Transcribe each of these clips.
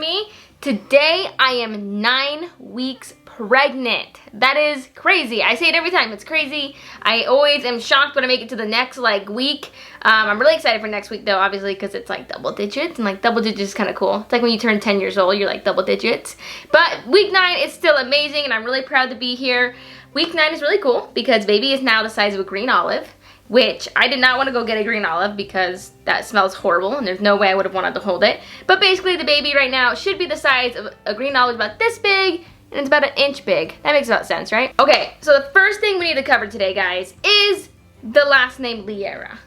me. Today I am 9 weeks pregnant. That is crazy. I say it every time, it's crazy. I always am shocked when I make it to the next week. I'm really excited for next week though, obviously, because it's like double digits, and like double digits is kind of cool. It's like when you turn 10 years old, you're like double digits. But week 9 is still amazing and I'm really proud to be here. Week 9 is really cool because baby is now the size of a green olive, which I did not want to go get a green olive because that smells horrible and there's no way I would have wanted to hold it. But basically the baby right now should be the size of a green olive, about this big, and it's about an inch big. That makes about sense, right? Okay, so the first thing we need to cover today, guys, is the last name Liera.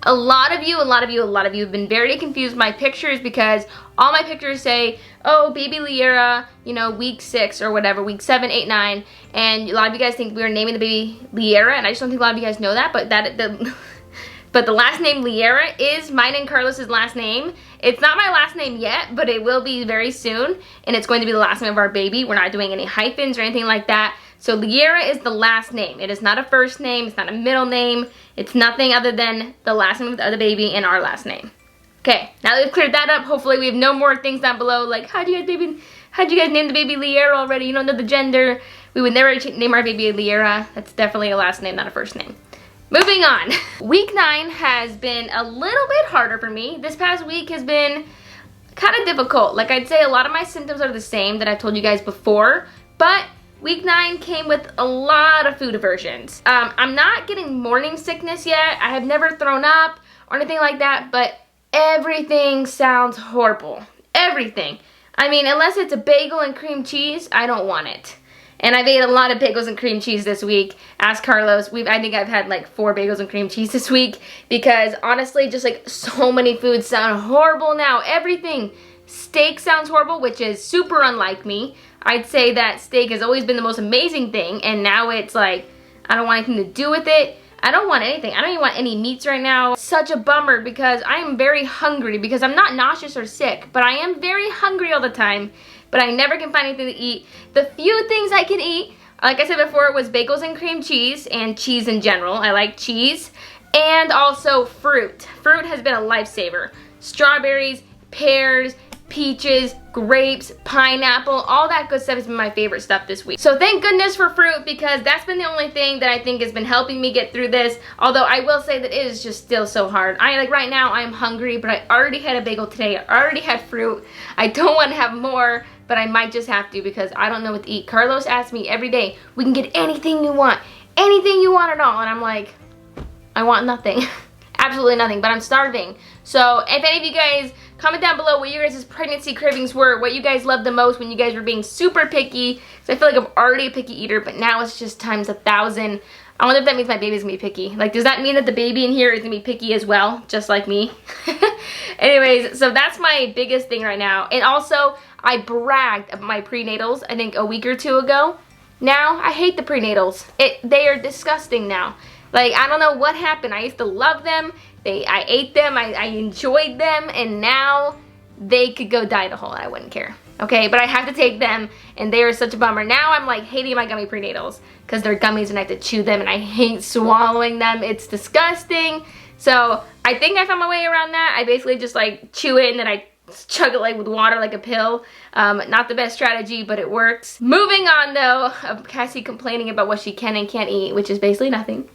A lot of you have been very confused with my pictures because all my pictures say, oh, baby Liera, you know, week 6 or whatever, week 7, 8, 9, and a lot of you guys think we are naming the baby Liera, and I just don't think a lot of you guys know that, but the last name Liera is mine and Carlos's last name. It's not my last name yet, but it will be very soon, and it's going to be the last name of our baby. We're not doing any hyphens or anything like that. So Liera is the last name. It is not a first name, it's not a middle name, it's nothing other than the last name of the baby and our last name. Okay, now that we've cleared that up, hopefully we have no more things down below like, how'd you guys name the baby Liera already? You don't know the gender. We would never name our baby Liera. That's definitely a last name, not a first name. Moving on. Week 9 has been a little bit harder for me. This past week has been kind of difficult. Like, I'd say a lot of my symptoms are the same that I told you guys before, but week 9 came with a lot of food aversions. I'm not getting morning sickness yet. I have never thrown up or anything like that, but everything sounds horrible. Everything. I mean, unless it's a bagel and cream cheese, I don't want it. And I've ate a lot of bagels and cream cheese this week. Ask Carlos. I think I've had like 4 bagels and cream cheese this week because honestly, just like so many foods sound horrible now. Everything. Steak sounds horrible, which is super unlike me. I'd say that steak has always been the most amazing thing, and now it's like, I don't want anything to do with it. I don't want anything. I don't even want any meats right now. Such a bummer because I am very hungry because I'm not nauseous or sick, but I am very hungry all the time, but I never can find anything to eat. The few things I can eat, like I said before, was bagels and cream cheese and cheese in general. I like cheese, and also fruit. Fruit has been a lifesaver. Strawberries, pears, peaches, grapes, pineapple, all that good stuff has been my favorite stuff this week. So thank goodness for fruit because that's been the only thing that I think has been helping me get through this. Although I will say that it is just still so hard. Right now I'm hungry, but I already had a bagel today. I already had fruit. I don't want to have more, but I might just have to because I don't know what to eat. Carlos asks me every day, we can get anything you want at all. And I'm like, I want nothing. Absolutely nothing, but I'm starving. So if any of you guys, comment down below what your guys' pregnancy cravings were, what you guys loved the most when you guys were being super picky. So I feel like I'm already a picky eater, but now it's just times 1,000. I wonder if that means my baby's gonna be picky. Like, does that mean that the baby in here is gonna be picky as well, just like me? Anyways, so that's my biggest thing right now. And also, I bragged about my prenatals, I think a week or 2 ago. Now, I hate the prenatals. They are disgusting now. Like, I don't know what happened. I used to love them. I ate them. I enjoyed them. And now they could go die in a hole. I wouldn't care. Okay, but I have to take them. And they are such a bummer. Now I'm like hating my gummy prenatals because they're gummies and I have to chew them. And I hate swallowing them. It's disgusting. So I think I found my way around that. I basically just like chew it and then I chug it like with water like a pill. Not the best strategy, but it works. Moving on though, of Cassie complaining about what she can and can't eat, which is basically nothing.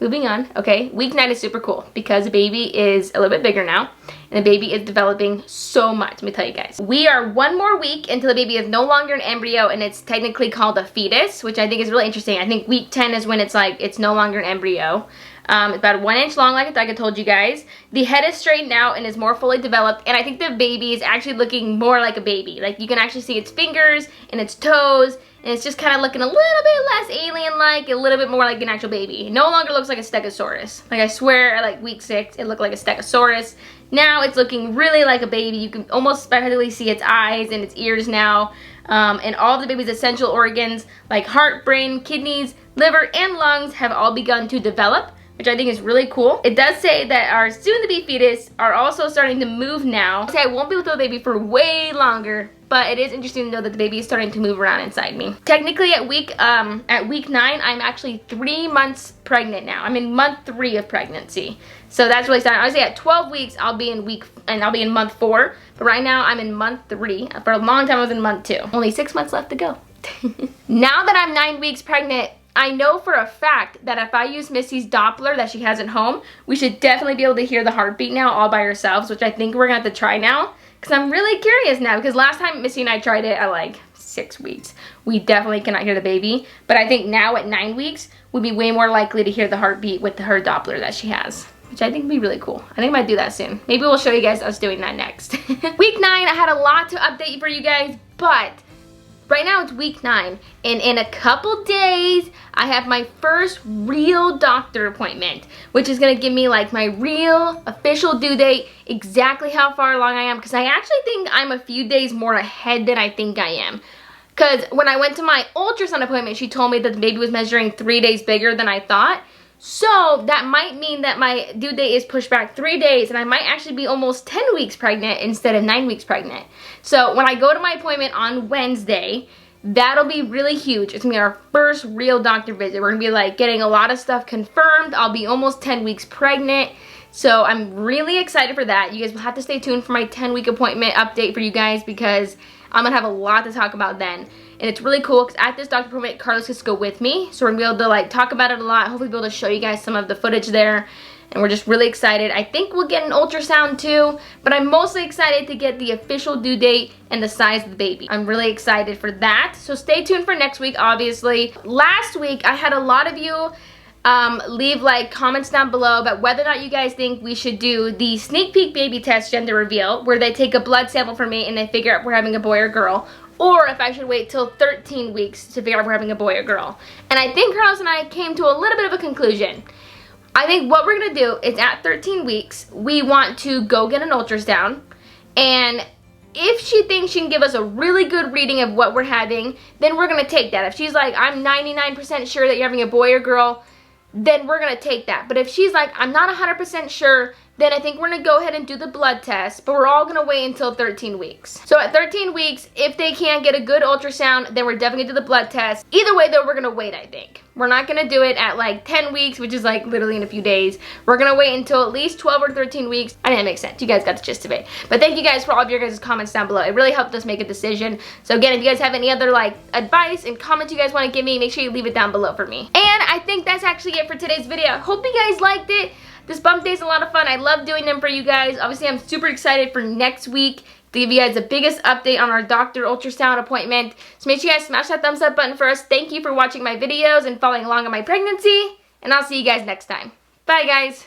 Moving on, okay, week 9 is super cool because the baby is a little bit bigger now and the baby is developing so much. Let me tell you guys. We are 1 more week until the baby is no longer an embryo and it's technically called a fetus, which I think is really interesting. I think week 10 is when it's like, it's no longer an embryo. It's about 1 inch long like I told you guys. The head is straightened out and is more fully developed, and I think the baby is actually looking more like a baby. Like, you can actually see its fingers and its toes, and it's just kind of looking a little bit less alien-like, a little bit more like an actual baby. It no longer looks like a stegosaurus. Like, I swear, like week 6, it looked like a stegosaurus. Now it's looking really like a baby. You can almost practically see its eyes and its ears now. And all of the baby's essential organs, like heart, brain, kidneys, liver, and lungs, have all begun to develop, which I think is really cool. It does say that our soon-to-be fetus are also starting to move now. I won't be with the baby for way longer, but it is interesting to know that the baby is starting to move around inside me. Technically at week 9, I'm actually 3 months pregnant now. I'm in month 3 of pregnancy. So that's really exciting. I would say at 12 weeks, I'll be in month 4. But right now, I'm in month 3. For a long time, I was in month 2. Only 6 months left to go. Now that I'm 9 weeks pregnant, I know for a fact that if I use Missy's Doppler that she has at home, we should definitely be able to hear the heartbeat now all by ourselves, which I think we're gonna have to try now. Because I'm really curious now, because last time Missy and I tried it at like 6 weeks, we definitely cannot hear the baby. But I think now at 9 weeks, we'd be way more likely to hear the heartbeat with her Doppler that she has, which I think would be really cool. I think I might do that soon. Maybe we'll show you guys us doing that next. Week 9, I had a lot to update for you guys, but right now it's week 9, and in a couple days, I have my first real doctor appointment, which is gonna give me like my real official due date, exactly how far along I am, because I actually think I'm a few days more ahead than I think I am. Because when I went to my ultrasound appointment, she told me that the baby was measuring 3 days bigger than I thought. So that might mean that my due date is pushed back 3 days, and I might actually be almost 10 weeks pregnant instead of 9 weeks pregnant. So when I go to my appointment on Wednesday, that'll be really huge. It's gonna be our first real doctor visit. We're gonna be like getting a lot of stuff confirmed. I'll be almost 10 weeks pregnant. So I'm really excited for that. You guys will have to stay tuned for my 10-week appointment update for you guys, because I'm gonna have a lot to talk about then. And it's really cool because at this doctor appointment, Carlos gets to go with me. So we're gonna be able to like talk about it a lot. Hopefully be able to show you guys some of the footage there. And we're just really excited. I think we'll get an ultrasound too, but I'm mostly excited to get the official due date and the size of the baby. I'm really excited for that. So stay tuned for next week, obviously. Last week, I had a lot of you leave like comments down below about whether or not you guys think we should do the sneak peek baby test gender reveal, where they take a blood sample from me and they figure out if we're having a boy or girl, or if I should wait till 13 weeks to figure out if we're having a boy or girl. And I think Carlos and I came to a little bit of a conclusion. I think what we're gonna do is at 13 weeks, we want to go get an ultrasound, and if she thinks she can give us a really good reading of what we're having, then we're gonna take that. If she's like, I'm 99% sure that you're having a boy or girl, then we're gonna take that. But if she's like, I'm not 100% sure, then I think we're gonna go ahead and do the blood test, but we're all gonna wait until 13 weeks. So at 13 weeks, if they can't get a good ultrasound, then we're definitely gonna do the blood test. Either way though, we're gonna wait, I think. We're not gonna do it at like 10 weeks, which is like literally in a few days. We're gonna wait until at least 12 or 13 weeks. I didn't make sense. You guys got the gist of it. But thank you guys for all of your guys' comments down below. It really helped us make a decision. So again, if you guys have any other like advice and comments you guys wanna give me, make sure you leave it down below for me. And I think that's actually it for today's video. Hope you guys liked it. This bump day is a lot of fun. I love doing them for you guys. Obviously, I'm super excited for next week to give you guys the biggest update on our doctor ultrasound appointment. So make sure you guys smash that thumbs up button for us. Thank you for watching my videos and following along on my pregnancy. And I'll see you guys next time. Bye, guys.